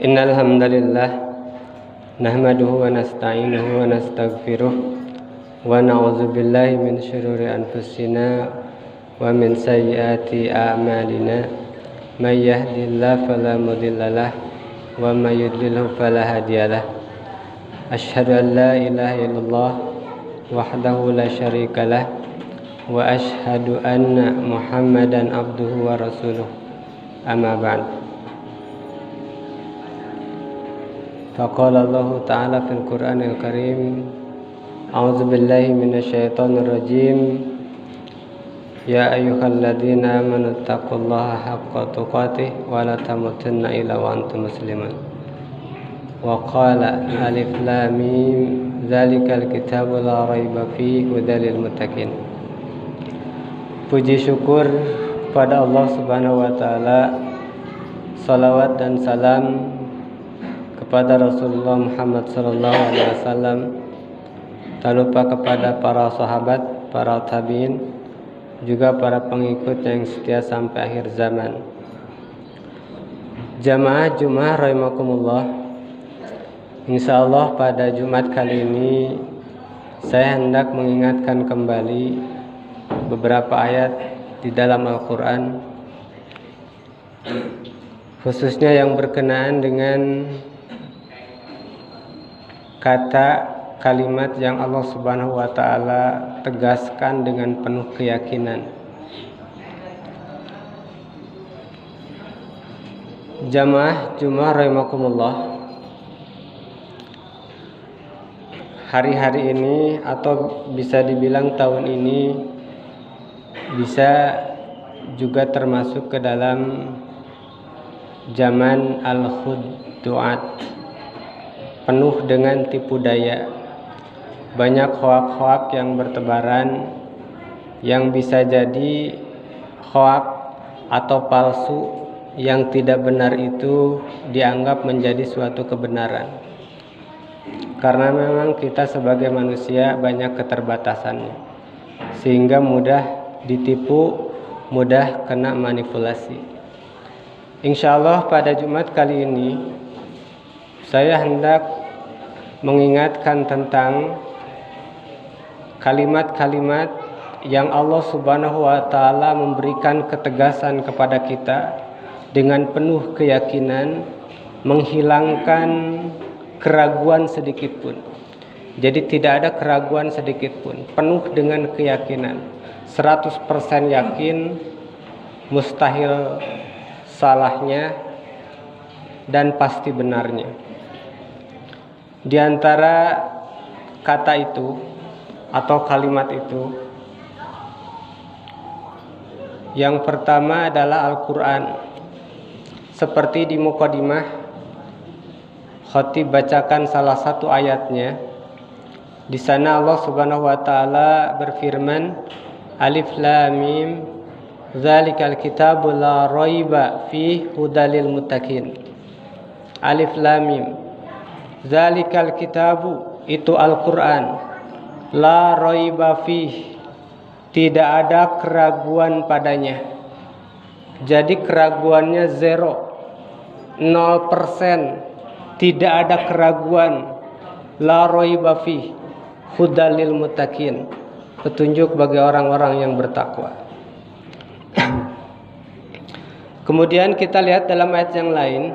Innal hamdalillah nahmaduhu wa nasta'inuhu wa nastaghfiruh wa na'udzu billahi min shururi anfusina wa min sayyiati a'malina may yahdihillahu fala mudhillalah wa may yudlilhu fala hadiyalah. Asyhadu an la ilaha illallah wahdahu la syarikalah wa asyhadu anna Muhammadan abduhu wa rasuluh. Amma ba'd. Faqala Allah Ta'ala fil Qur'anil Karim, A'udzu billahi minasyaitonir rajim. Ya ayyuhalladzina amanu taqullaha haqqa tuqatih wa la tamutunna illa wa antum muslimun. Wa qala alif lam mim dzalikal kitabu la raiba fihi hudal lil muttaqin. Puji syukur pada Allah Subhanahu wa taala, salawat dan salam kepada Rasulullah Muhammad sallallahu alaihi wasallam, tak lupa kepada para sahabat, para tabi'in, juga para pengikut yang setia sampai akhir zaman. Jamaah Jumat rahimakumullah. Insyaallah pada Jumat kali ini saya hendak mengingatkan kembali beberapa ayat di dalam Al-Qur'an, khususnya yang berkenaan dengan kata kalimat yang Allah Subhanahu wa taala tegaskan dengan penuh keyakinan. Jamaah Jumat rahimakumullah. Hari-hari ini atau bisa dibilang tahun ini bisa juga termasuk ke dalam zaman al-khudu'at, penuh dengan tipu daya. Banyak hoak-hoak yang bertebaran, yang bisa jadi hoak atau palsu, yang tidak benar itu dianggap menjadi suatu kebenaran. Karena memang kita sebagai manusia banyak keterbatasannya, sehingga mudah ditipu, mudah kena manipulasi. Insyaallah pada Jumat kali ini saya hendak mengingatkan tentang kalimat-kalimat yang Allah Subhanahu wa taala memberikan ketegasan kepada kita dengan penuh keyakinan, menghilangkan keraguan sedikit pun. Jadi tidak ada keraguan sedikit pun, penuh dengan keyakinan, 100% yakin, mustahil salahnya dan pasti benarnya. Di antara kata itu atau kalimat itu, yang pertama adalah Al-Quran. Seperti di muqaddimah, khatib bacakan salah satu ayatnya. Di sana Allah Subhanahu wa taala berfirman, Alif lam mim dzalikal kitabu la raiba fihi hudal lil muttaqin. Alif lam mim, zalikal kitabu, itu Al-Quran, la raiba fih, tidak ada keraguan padanya. Jadi keraguannya 0%, tidak ada keraguan. La raiba fih hudal lil muttaqin, petunjuk bagi orang-orang yang bertakwa. Kemudian kita lihat dalam ayat yang lain,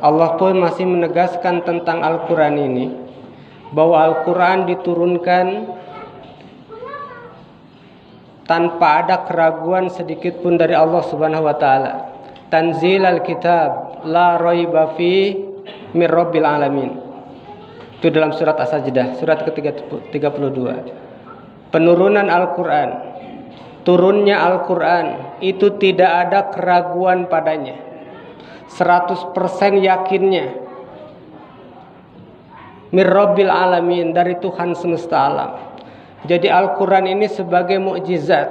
Allah pun masih menegaskan tentang Al-Quran ini, bahwa Al-Quran diturunkan tanpa ada keraguan sedikit pun dari Allah Subhanahu wa taala. Tanzilal kitab la raiba fi mir rabbil alamin. Itu dalam surat As-Sajdah, surat ke-32. Penurunan Al-Quran, turunnya Al-Quran itu tidak ada keraguan padanya, 100% yakinnya. Mir rabbil alamin, dari Tuhan semesta alam. Jadi Al-Quran ini sebagai mukjizat,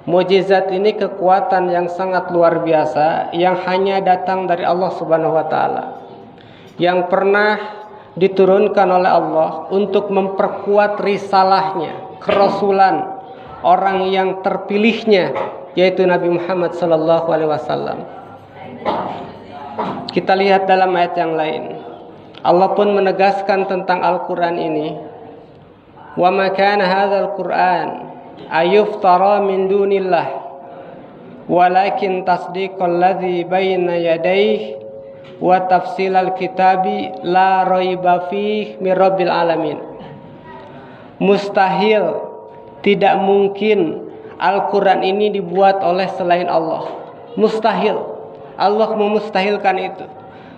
Mukjizat ini kekuatan yang sangat luar biasa yang hanya datang dari Allah Subhanahu wa taala, yang pernah diturunkan oleh Allah untuk memperkuat risalahnya, kerasulan orang yang terpilihnya, yaitu Nabi Muhammad sallallahu alaihi wasallam. Kita lihat dalam ayat yang lain, Allah pun menegaskan tentang Al-Qur'an ini, wa ma kana hadzal Qur'an ayuftara min dunillah walakin tasdiqal ladzi baina yadayhi wa tafsilal kitabi la raiba fihi mir rabbil alamin. Mustahil, tidak mungkin Al-Quran ini dibuat oleh selain Allah. Mustahil. Allah memustahilkan itu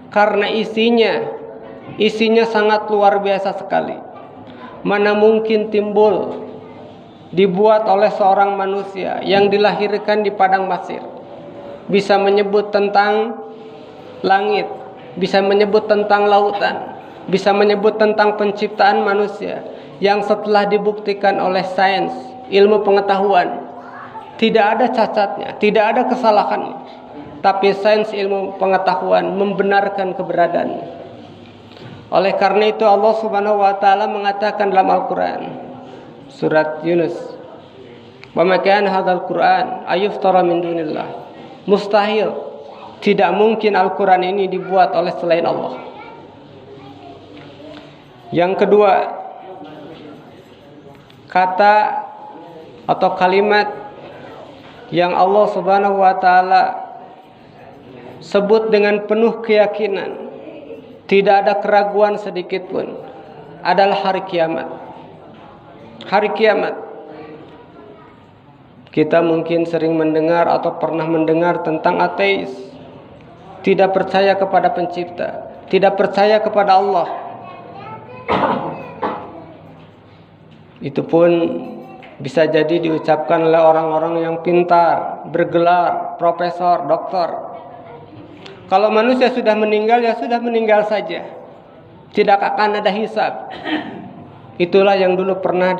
karena isinya sangat luar biasa sekali. Mana mungkin timbul dibuat oleh seorang manusia yang dilahirkan di padang pasir, bisa menyebut tentang langit, bisa menyebut tentang lautan, bisa menyebut tentang penciptaan manusia, yang setelah dibuktikan oleh sains, ilmu pengetahuan, tidak ada cacatnya, tidak ada kesalahannya, tapi sains ilmu pengetahuan membenarkan keberadaannya. Oleh karena itu Allah Subhanahu wa taala mengatakan dalam Al-Qur'an surat Yunus, wa ma kana hadzal Qur'an ayuftara min dunillah. Mustahil, tidak mungkin Al-Qur'an ini dibuat oleh selain Allah. Yang kedua, kata atau kalimat yang Allah Subhanahu wa taala sebut dengan penuh keyakinan, tidak ada keraguan sedikit pun, adalah hari kiamat. Hari kiamat. Kita mungkin sering mendengar atau pernah mendengar tentang ateis, tidak percaya kepada pencipta, tidak percaya kepada Allah. Itu pun bisa jadi diucapkan oleh orang-orang yang pintar, bergelar, profesor, doktor. Kalau manusia sudah meninggal, ya sudah meninggal saja, tidak akan ada hisab. Itulah yang dulu pernah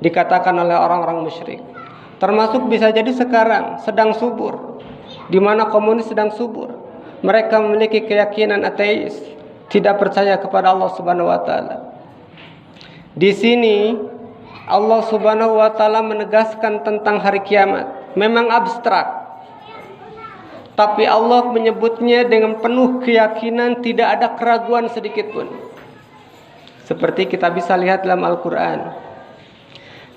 dikatakan oleh orang-orang musyrik. Termasuk bisa jadi sekarang sedang subur, di mana komunis sedang subur. Mereka memiliki keyakinan ateis, tidak percaya kepada Allah Subhanahu wa taala. Di sini Allah Subhanahu wa taala menegaskan tentang hari kiamat. Memang abstrak, tapi Allah menyebutnya dengan penuh keyakinan, tidak ada keraguan sedikit pun. Seperti kita bisa lihat dalam Al-Quran,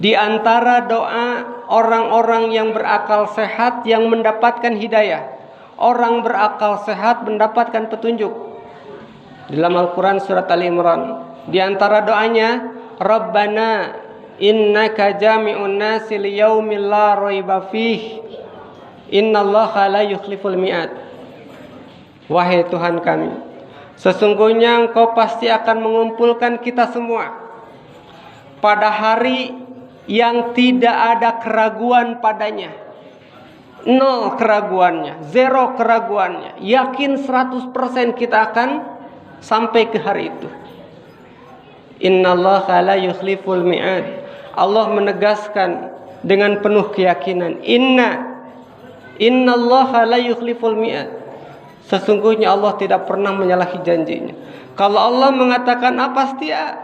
di antara doa orang-orang yang berakal sehat yang mendapatkan hidayah, orang berakal sehat mendapatkan petunjuk. Dalam Al-Quran surat Ali Imran, di antara doanya, Rabbana innaka jami'un nasi liyaumil la raiba fihi innallaha la yukhliful mi'ad. Wahai Tuhan kami, sesungguhnya Engkau pasti akan mengumpulkan kita semua pada hari yang tidak ada keraguan padanya. Nol keraguannya, zero keraguannya. Yakin 100% kita akan sampai ke hari itu. Innallaha la yukhliful mi'ad. Allah menegaskan dengan penuh keyakinan, Innallaha la yukhliful mi'ad. Sesungguhnya Allah tidak pernah menyalahi janjinya. Kalau Allah mengatakan A, pasti A.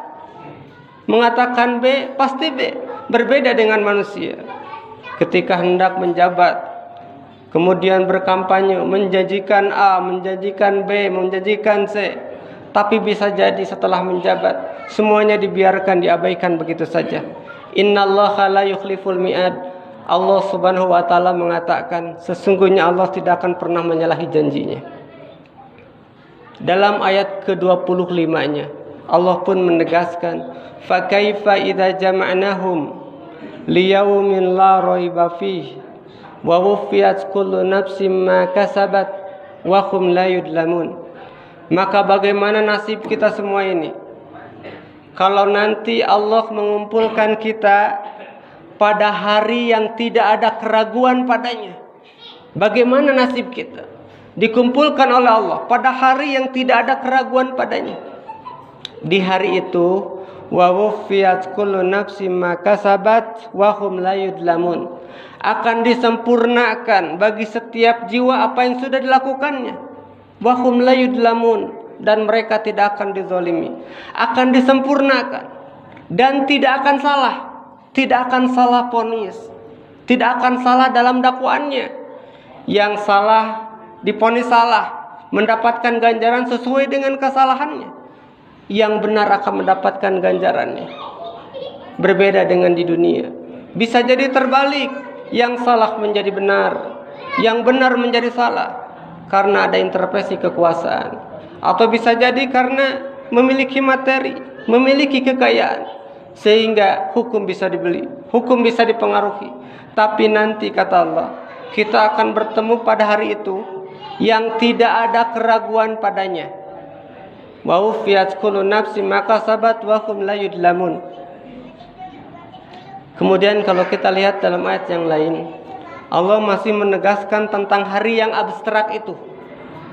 Mengatakan B, pasti B. Berbeda dengan manusia. Ketika hendak menjabat, kemudian berkampanye, menjanjikan A, menjanjikan B, menjanjikan C, tapi bisa jadi setelah menjabat semuanya dibiarkan, diabaikan begitu saja. Innallaha la yukhliful mi'ad. Allah Subhanahu wa taala mengatakan, sesungguhnya Allah tidak akan pernah menyalahi janjinya. Dalam ayat ke-25-nya Allah pun menegaskan, fa kaifa idza jama'nahum liyaumin la raiba fihi wa wuffiyat kullu nafsin ma kasabat wa hum la yudlamun. Maka bagaimana nasib kita semua ini kalau nanti Allah mengumpulkan kita pada hari yang tidak ada keraguan padanya? Bagaimana nasib kita dikumpulkan oleh Allah pada hari yang tidak ada keraguan padanya? Di hari itu wa wuffiyat kullu nafsin ma kasabat wa hum la yudlamun. akan disempurnakan bagi setiap jiwa apa yang sudah dilakukannya. Wa hum la yudlamun, dan mereka tidak akan dizalimi, akan disempurnakan dan tidak akan salah, tidak akan salah vonis, tidak akan salah dalam dakwaannya. Yang salah divonis salah, mendapatkan ganjaran sesuai dengan kesalahannya. Yang benar akan mendapatkan ganjarannya. Berbeda dengan di dunia. Bisa jadi terbalik, yang salah menjadi benar, yang benar menjadi salah, karena ada intervensi kekuasaan. Atau bisa jadi karena memiliki materi, memiliki kekayaan, sehingga hukum bisa dibeli, hukum bisa dipengaruhi. Tapi nanti kata Allah, kita akan bertemu pada hari itu yang tidak ada keraguan padanya. Wa ufiyat kullu nafsin ma kasabat wa hum la yudlamun. Kemudian kalau kita lihat dalam ayat yang lain, Allah masih menegaskan tentang hari yang abstrak itu.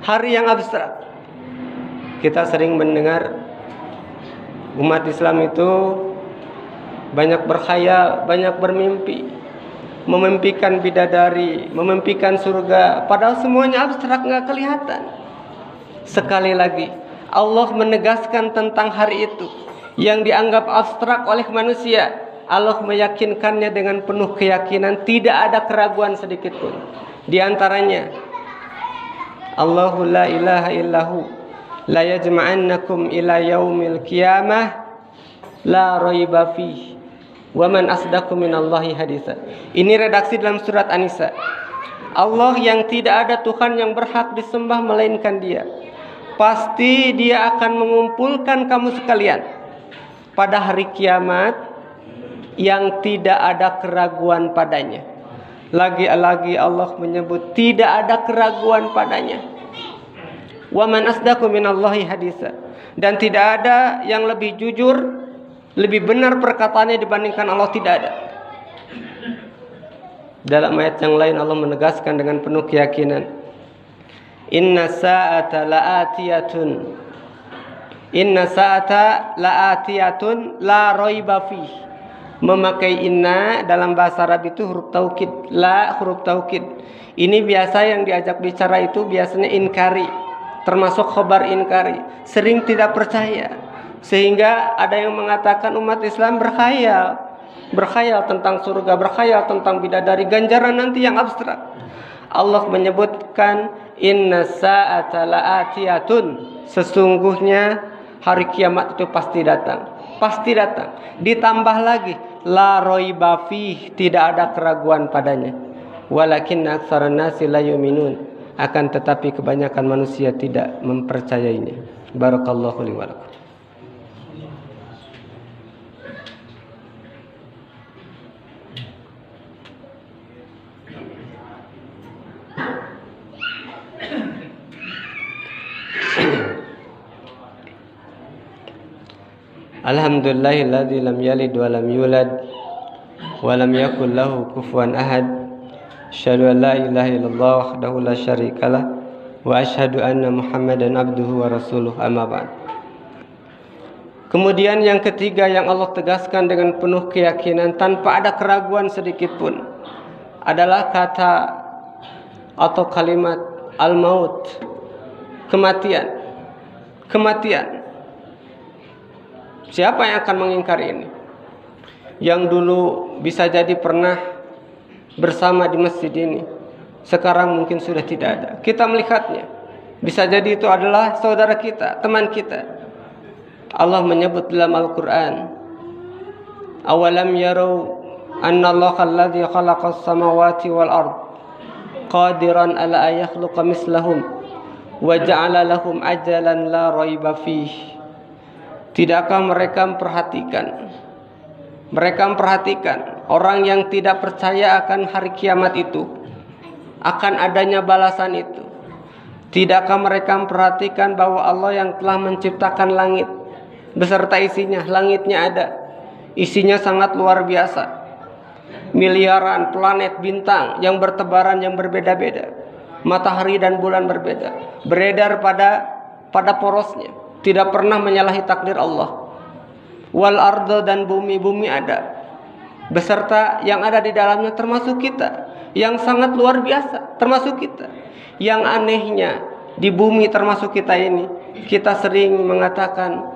Hari yang abstrak. Kita sering mendengar umat Islam itu banyak berkhayal, banyak bermimpi, memimpikan bidadari, memimpikan surga, padahal semuanya abstrak, nggak kelihatan. Sekali lagi, Allah menegaskan tentang hari itu yang dianggap abstrak oleh manusia. Allah meyakinkannya dengan penuh keyakinan, tidak ada keraguan sedikit pun. Di antaranya, Allahu la ilaha illahu la yajma'annakum ila yaumil qiyamah la raiba fihi wa man asdaqu minallahi haditsa. Ini redaksi dalam surat An-Nisa. Allah yang tidak ada Tuhan yang berhak disembah melainkan Dia. Pasti Dia akan mengumpulkan kamu sekalian pada hari kiamat yang tidak ada keraguan padanya. Lagi-lagi Allah menyebut tidak ada keraguan padanya. Wa man asdaqu minallahi haditsa. Dan tidak ada yang lebih jujur, lebih benar perkataannya dibandingkan Allah, tidak ada. Dalam ayat yang lain Allah menegaskan dengan penuh keyakinan, Inna sa'ata la'atiyatun. Inna sa'ata la'atiyatun la raiba fihi. Memakai inna dalam bahasa Arab itu huruf taukid, la huruf taukid. Ini biasa yang diajak bicara itu biasanya inkari, termasuk khobar inkari, sering tidak percaya. Sehingga ada yang mengatakan umat Islam berkhayal tentang surga, berkhayal tentang bidadari, ganjaran nanti yang abstrak. Allah menyebutkan inna sa'ata la'atiyatun, sesungguhnya hari kiamat itu pasti datang. Pasti datang. Ditambah lagi la raiba fih, tidak ada keraguan padanya. Walakinna aktsaran nasi la yu'minun, akan tetapi kebanyakan manusia tidak mempercayainya. Barakallahu li wa lakum. Alhamdulillahilladzi lam yalid wa lam yulad wa lam yakul lahu kufuwan ahad. Asyhadu an la ilaha illallah wahdahu la syarikalah wa asyhadu anna Muhammadan abduhu wa rasuluh, amma ba'd. Kemudian yang ketiga yang Allah tegaskan dengan penuh keyakinan tanpa ada keraguan sedikit pun adalah kata atau kalimat al-maut, kematian. Kematian. Siapa yang akan mengingkari ini? Yang dulu bisa jadi pernah bersama di masjid ini, sekarang mungkin sudah tidak ada. Kita melihatnya, bisa jadi itu adalah saudara kita, teman kita. Allah menyebut dalam Al-Quran, awalam yarau anna Allah alladhi khalaqas samawati wal ard qadiran ala ayakhluqa mislahum wa ja'ala lahum ajalan la raiba fihi. Tidakkah mereka memperhatikan orang yang tidak percaya akan hari kiamat itu, akan adanya balasan itu? Tidakkah mereka memperhatikan bahwa Allah yang telah menciptakan langit beserta isinya, langitnya ada, isinya sangat luar biasa, miliaran planet bintang yang bertebaran yang berbeda-beda, matahari dan bulan berbeda, beredar pada porosnya, tidak pernah menyalahi takdir Allah. Wal ardo, dan bumi ada. beserta yang ada di dalamnya termasuk kita, yang sangat luar biasa termasuk kita. Yang anehnya di bumi termasuk kita ini, kita sering mengatakan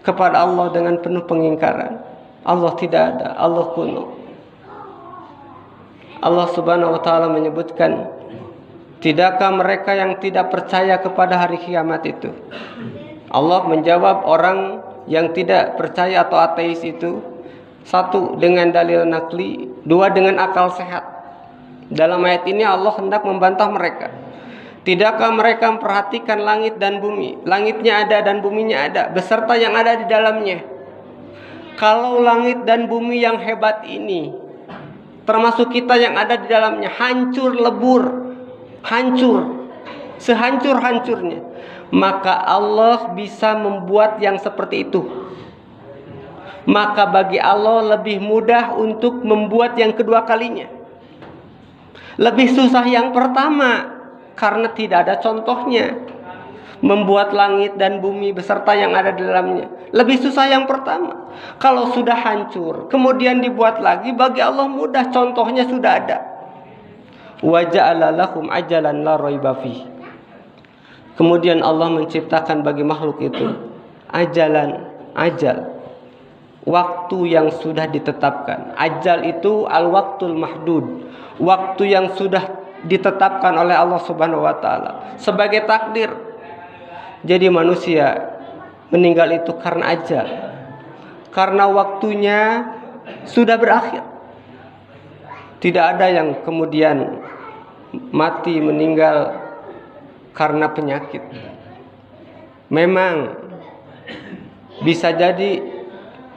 kepada Allah dengan penuh pengingkaran, Allah tidak ada, Allah kuno. Allah Subhanahu wa taala menyebutkan, tidakkah mereka yang tidak percaya kepada hari kiamat itu? Allah menjawab orang yang tidak percaya atau ateis itu, satu dengan dalil nakli, dua dengan akal sehat. Dalam ayat ini Allah hendak membantah mereka. Tidakkah mereka memperhatikan langit dan bumi? Langitnya ada dan buminya ada, beserta yang ada di dalamnya. Kalau langit dan bumi yang hebat ini, termasuk kita yang ada di dalamnya, hancur lebur, hancur, sehancur-hancurnya, maka Allah bisa membuat yang seperti itu. Maka bagi Allah lebih mudah untuk membuat yang kedua kalinya. Lebih susah yang pertama karena tidak ada contohnya. Membuat langit dan bumi beserta yang ada di dalamnya lebih susah yang pertama. Kalau sudah hancur kemudian dibuat lagi, bagi Allah mudah, contohnya sudah ada. Wa ja'ala lahum ajalan la raiba fi. Kemudian Allah menciptakan bagi makhluk itu ajalan, ajal, waktu yang sudah ditetapkan. Ajal itu al-waqtul mahdud, waktu yang sudah ditetapkan oleh Allah Subhanahu wa taala sebagai takdir. Jadi manusia meninggal itu karena ajal, karena waktunya sudah berakhir. Tidak ada yang kemudian mati meninggal karena penyakit. Memang bisa jadi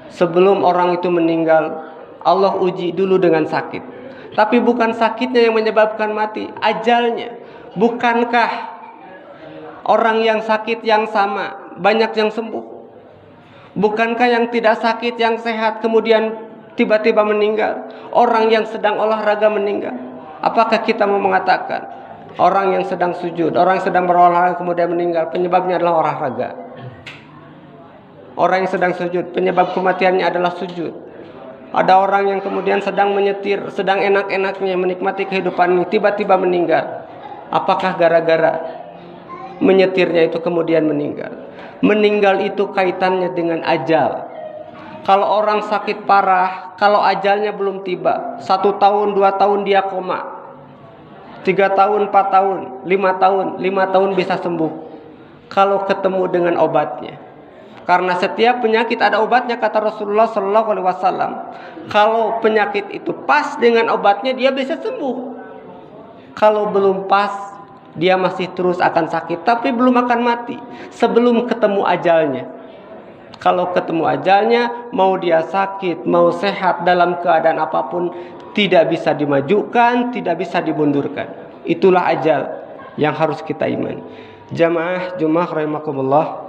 sebelum orang itu meninggal, Allah uji dulu dengan sakit. Tapi bukan sakitnya yang menyebabkan mati, ajalnya. Bukankah orang yang sakit yang sama banyak yang sembuh? Bukankah yang tidak sakit yang sehat kemudian tiba-tiba meninggal? Orang yang sedang olahraga meninggal. Apakah kita mau mengatakan orang yang sedang sujud, orang yang sedang berolahraga kemudian meninggal, penyebabnya adalah olahraga? Orang yang sedang sujud, penyebab kematiannya adalah sujud. Ada orang yang kemudian sedang menyetir, sedang enak-enaknya menikmati kehidupan ini, tiba-tiba meninggal. Apakah gara-gara menyetirnya itu kemudian meninggal? Meninggal itu kaitannya dengan ajal. Kalau orang sakit parah, kalau ajalnya belum tiba, 1 tahun, 2 tahun dia koma, 3 tahun, 4 tahun, 5 tahun bisa sembuh kalau ketemu dengan obatnya. Karena setiap penyakit ada obatnya, kata Rasulullah SAW. Kalau penyakit itu pas dengan obatnya, dia bisa sembuh. Kalau belum pas, dia masih terus akan sakit, tapi belum akan mati sebelum ketemu ajalnya. Kalau ketemu ajalnya, mau dia sakit, mau sehat, dalam keadaan apapun, tidak bisa dimajukan, tidak bisa dimundurkan. Itulah ajal yang harus kita imani. Jamaah Jumat rahimakumullah.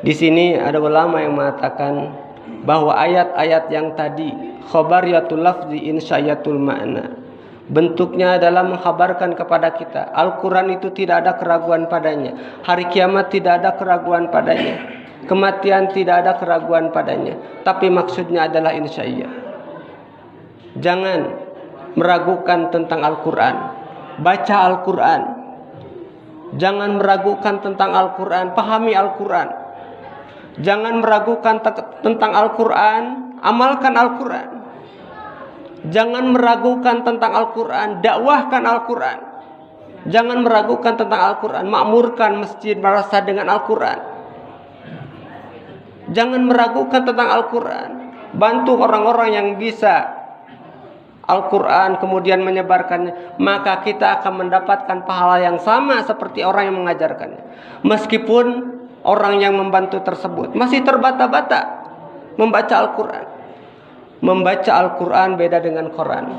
Di sini ada ulama yang mengatakan bahwa ayat-ayat yang tadi khabariyatul lafzi insyayatul ma'na, bentuknya adalah mengkhabarkan kepada kita Al-Quran itu tidak ada keraguan padanya, hari kiamat tidak ada keraguan padanya, kematian tidak ada keraguan padanya, tapi maksudnya adalah insya'iyah. Jangan meragukan tentang Al-Quran, baca Al-Quran. Jangan meragukan tentang Al-Quran, pahami Al-Quran. Jangan meragukan tentang Al-Quran, amalkan Al-Quran. Jangan meragukan tentang Al-Quran, dakwahkan Al-Quran. Jangan meragukan tentang Al-Quran, makmurkan masjid madrasah dengan Al-Quran. Jangan meragukan tentang Al-Quran, bantu orang-orang yang bisa Al-Quran kemudian menyebarkannya, maka kita akan mendapatkan pahala yang sama seperti orang yang mengajarkannya. Meskipun orang yang membantu tersebut masih terbata-bata membaca Al-Quran. Membaca Al-Quran beda dengan Quran.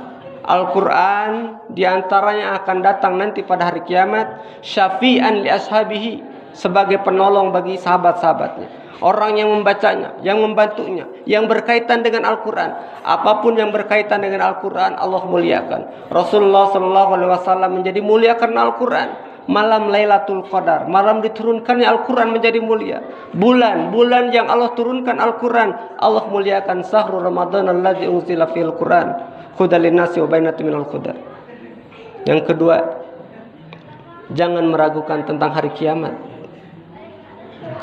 Al-Quran diantaranya akan datang nanti pada hari kiamat syafi'an li ashabihi, sebagai penolong bagi sahabat-sahabatnya. Orang yang membacanya, yang membantunya, yang berkaitan dengan Al-Quran. Apapun yang berkaitan dengan Al-Quran, Allah muliakan. Rasulullah SAW menjadi mulia karena Al-Quran. malam Lailatul Qadar, malam diturunkannya Al-Quran menjadi mulia. Bulan yang Allah turunkan Al-Quran, Allah muliakan. Syahrul Ramadan alladzi unzila fil Quran hudal linnasi wa bayyinatin minal huda. Yang kedua, jangan meragukan tentang hari kiamat,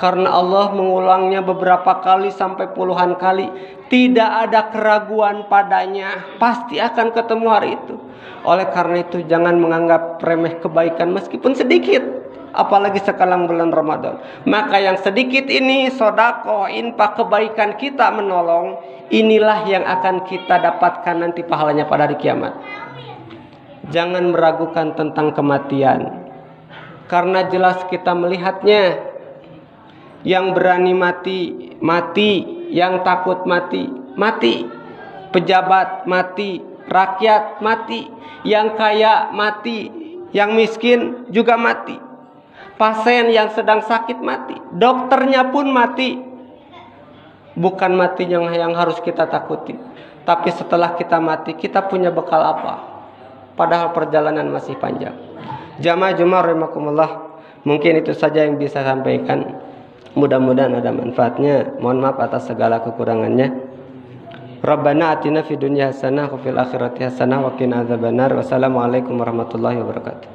karena Allah mengulangnya beberapa kali sampai puluhan kali. Tidak ada keraguan padanya, pasti akan ketemu hari itu. Oleh karena itu jangan menganggap remeh kebaikan meskipun sedikit, apalagi sekarang bulan Ramadan. Maka yang sedikit ini, sedekah, infak, kebaikan kita menolong, inilah yang akan kita dapatkan nanti pahalanya pada hari kiamat. Jangan meragukan tentang kematian, karena jelas kita melihatnya. Yang berani mati, mati. Yang takut mati, mati. Pejabat mati, rakyat mati. Yang kaya mati, yang miskin juga mati. Pasien yang sedang sakit mati, dokternya pun mati. Bukan mati yang harus kita takuti, tapi setelah kita mati, kita punya bekal apa? Padahal perjalanan masih panjang. Jamaah rahimakumullah, mungkin itu saja yang bisa saya sampaikan. Mudah-mudahan ada manfaatnya. Mohon maaf atas segala kekurangannya. Rabbana atina fid dunya hasanah wa fil akhirati hasanah wa qina adzabannar. Wassalamualaikum warahmatullahi wabarakatuh.